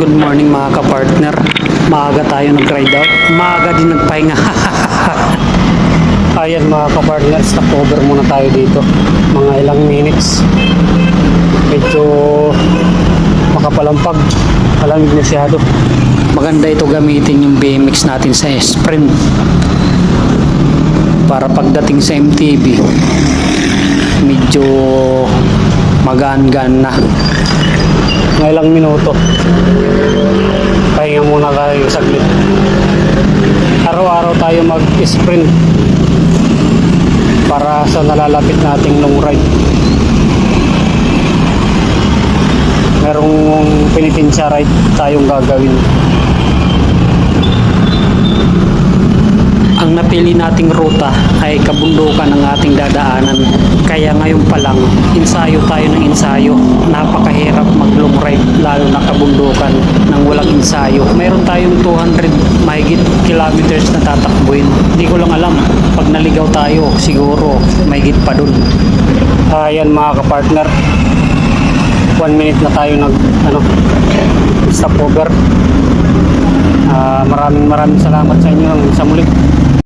Good morning mga kapartner. Maaga tayo nag-ride out. Maaga din nagpahinga. Ayan mga kapartner, stop over muna tayo dito. Mga ilang minutes. Medyo makapalampag. Malamig masyado. Maganda ito gamitin yung BMX natin sa sprint. Para pagdating sa MTB, medyo magaan-gaan na. Mga ilang minuto. Pahinga muna tayo saglit. Araw-araw tayo mag-sprint para sa nalalapit nating long ride. Merong Pinipinsya ride tayong gagawin. Ang napili nating ruta ay kabundukan ng ating dadaanan. Kaya ngayon pa lang, ensayo tayo ng ensayo. Napakahirap mag-long ride, lalo na kabundukan ng walang ensayo. Mayroon tayong 200 mahigit kilometers na tatakbuhin. Hindi ko lang alam, pag naligaw tayo, siguro mahigit pa dun. Ayan mga kapartner, 1 minute na tayo stop over. Maraming salamat sa inyo sa muli.